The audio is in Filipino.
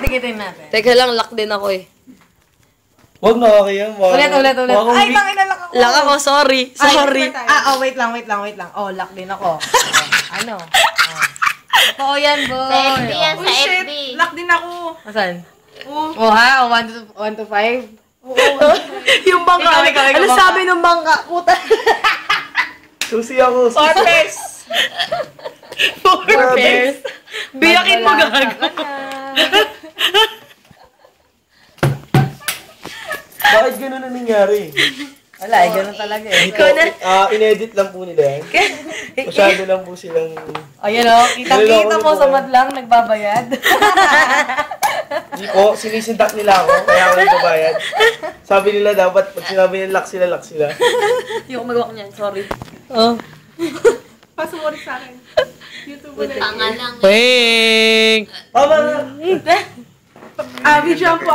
Tikitin natin. Teka lang, lock din ako eh. Huwag na okay yan. Ulit. Ay, tangina lock ako. Lock ako, sorry. Wait lang. Oh, lock din ako. Ano? Oo yan, boy. Sa FB yan, sa shit. FB. Lock din ako. Asan? Oh. Oh, ha? 1 to 5? Oo. Yung bangka. Ikaw, Ano bangka. sabi ng bangka? Puta. Susi ako. Orpes. 4 pairs. Biyakin mo gago. Bakit gano'n na nangyari? Wala, ganun talaga eh. Ikaw na. Inedit lang po nila yan. Masyado lang po silang... Ayan o, kita mo sa madlang, nagbabayad. Hindi po, sinisindak nila ako, kaya ako nagbabayad. Sabi nila dapat, pag sinabi nila, lock sila. Hindi ako mag-walk niyan, sorry. Oh. Pasumori sa akin. YouTube ulit. Tanga lang. Weng! Tama na! Video po